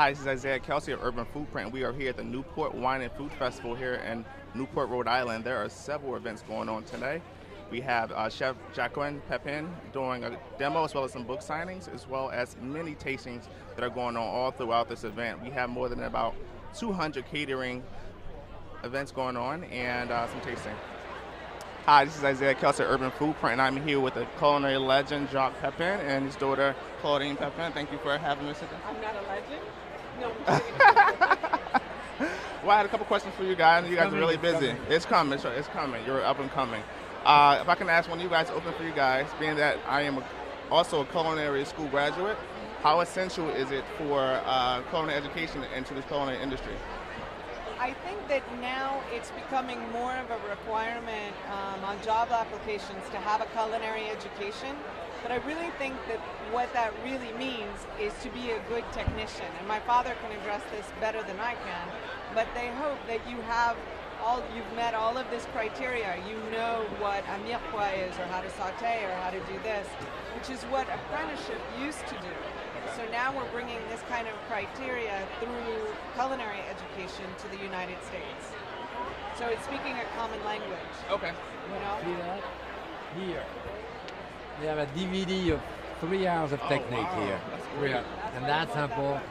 Hi, this is Isaiah Kelsey of Urban.Food.Print. We are here at the Newport Wine and Food Festival here in Newport, Rhode Island. There are several events going on today. We have Chef Jacques Pepin doing a demo as well as some book signings, as well as many tastings that are going on all throughout this event. We have more than about 200 catering events going on and some tasting. Hi, this is Isaiah Kelsey at Urban.Food.Print, and I'm here with the culinary legend Jacques Pepin and his daughter Claudine Pepin. Thank you for having me. I'm not a legend? No. Well, I had a couple questions for you guys. You guys are really busy. It's coming. It's coming. You're up and coming. If I can ask one of you guys to open for you guys, being that I am also a culinary school graduate, how essential is it for culinary education into this culinary industry? I think that now it's becoming more of a requirement on job applications to have a culinary education, but I really think that what that really means is to be a good technician, and my father can address this better than I can, but they hope that you've met all of this criteria. You know what a mirepoix is, or how to saute, or how to do this, which is what apprenticeship used to do. So now we're bringing this kind of criteria through culinary education to the United States. So it's speaking a common language. Okay. You know? See that? Here. We have a DVD of 3 hours of technique wow. here. That's great. And that's important.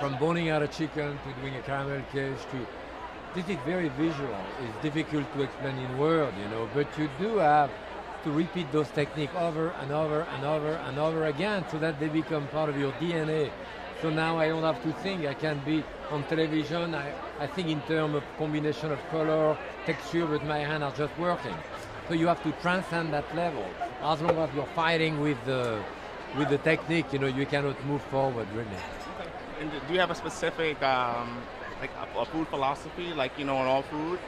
From boning out a chicken to doing a caramel cage to... This is very visual. It's difficult to explain in words, but you do have to repeat those techniques over and over and over and over again so that they become part of your DNA. So now I don't have to think. I can be on television. I think in terms of combination of color, texture, but my hands are just working. So you have to transcend that level. As long as you're fighting with the technique, you cannot move forward really. Okay. And do you have a specific like a food philosophy, like on all food?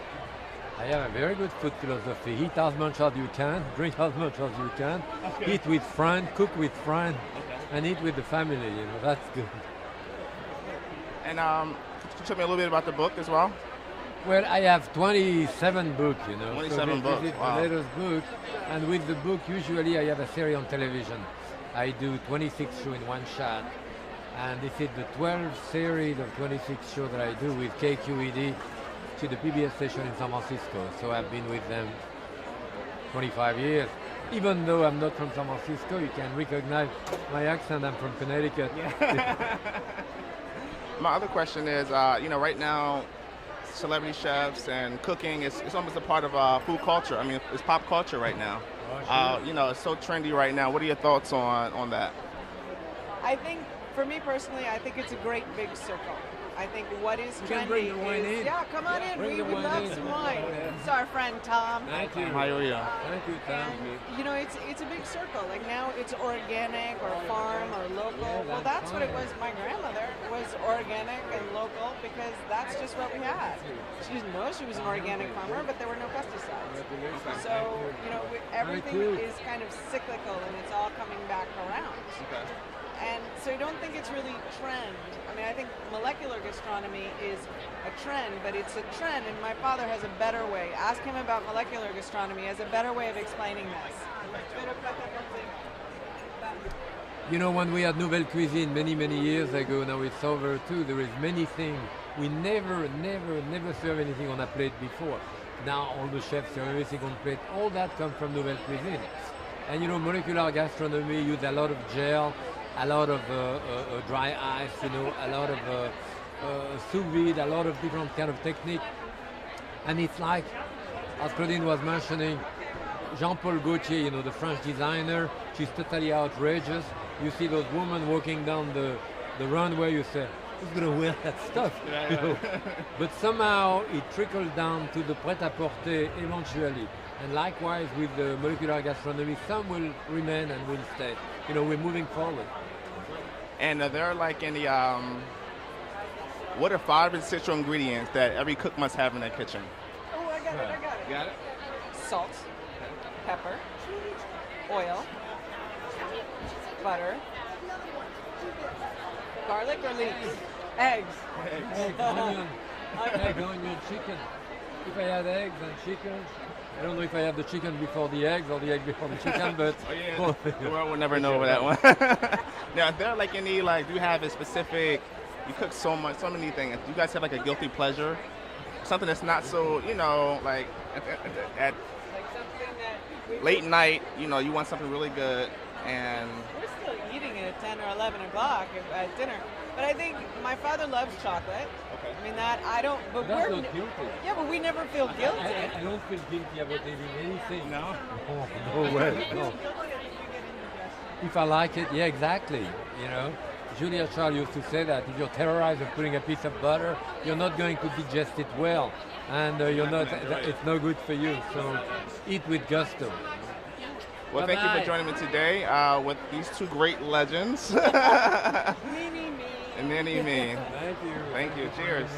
I have a very good food philosophy. Eat as much as you can, drink as much as you can, okay. Eat with friends, cook with friends, okay. and eat with the family, that's good. And could you tell me a little bit about the book as well? Well, I have 27 books, 27 books, This is wow. the latest book, and with the book, usually I have a series on television. I do 26 shows in one shot, and this is the 12th series of 26 shows that I do with KQED, to the PBS station in San Francisco. So I've been with them 25 years. Even though I'm not from San Francisco, you can recognize my accent. I'm from Connecticut. Yeah. My other question is, right now, celebrity chefs and cooking it's almost a part of food culture. I mean, it's pop culture right now. Oh, sure. It's so trendy right now. What are your thoughts on that? I think, for me personally, I think it's a great big circle. I think what is trendy is... Yeah, come on in. We would love some wine. It's our friend Tom. Thank you. How are you? Thank you, Tom. And, it's a big circle. Like now it's organic or farm or local. Well, that's what it was. My grandmother was organic and local because that's just what we had. She didn't know she was an organic farmer, but there were no pesticides. So, everything is kind of cyclical and it's all coming back around. Okay. And so I don't think it's really trend. I mean, I think molecular gastronomy is a trend, but it's a trend, and my father has a better way. Ask him about molecular gastronomy. He has a better way of explaining this. When we had Nouvelle Cuisine many, many years ago, now it's over too, there is many things. We never serve anything on a plate before. Now all the chefs serve everything on plate. All that comes from Nouvelle Cuisine. And molecular gastronomy use a lot of gel, a lot of dry ice, a lot of sous vide, a lot of different kind of technique. And it's like, as Claudine was mentioning, Jean-Paul Gaultier, the French designer, she's totally outrageous. You see those women walking down the runway, you say, who's going to wear that stuff? Yeah. But somehow it trickled down to the pret-à-porter eventually. And likewise with the molecular gastronomy, some will remain and will stay. We're moving forward. And are there like any, what are 5 essential ingredients that every cook must have in their kitchen? Oh, I got it. You got it? Salt, pepper, oil, butter, garlic or leeks, eggs. Egg, onion, chicken. If I had eggs and chicken, I don't know if I have the chicken before the eggs or the egg before the chicken, but... Oh, yeah. The world will never know over that one. Now, is there like any, do you have a specific You cook so many things. Do you guys have like a guilty pleasure? Something that's not so, like at Like something that late night, you want something really good, and we're still eating it at 10 or 11 o'clock at dinner. But I think my father loves chocolate. Okay. I mean that I don't. But That's we're not guilty. yeah, but we never feel guilty. I don't feel guilty about eating anything. no. Oh, no way. No. If I like it, yeah, exactly. Julia Child used to say that if you're terrorized of putting a piece of butter, you're not going to digest it well, and it's no good for you. So eat with gusto. Well, thank you for joining me today with these two great legends. Me. me. Thank you. Thank you. Cheers.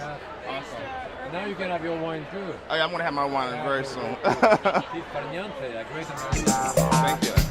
Awesome. Now you can have your wine too. Oh, yeah, I'm going to have my wine very soon. It's farniente, a great American. Thank you.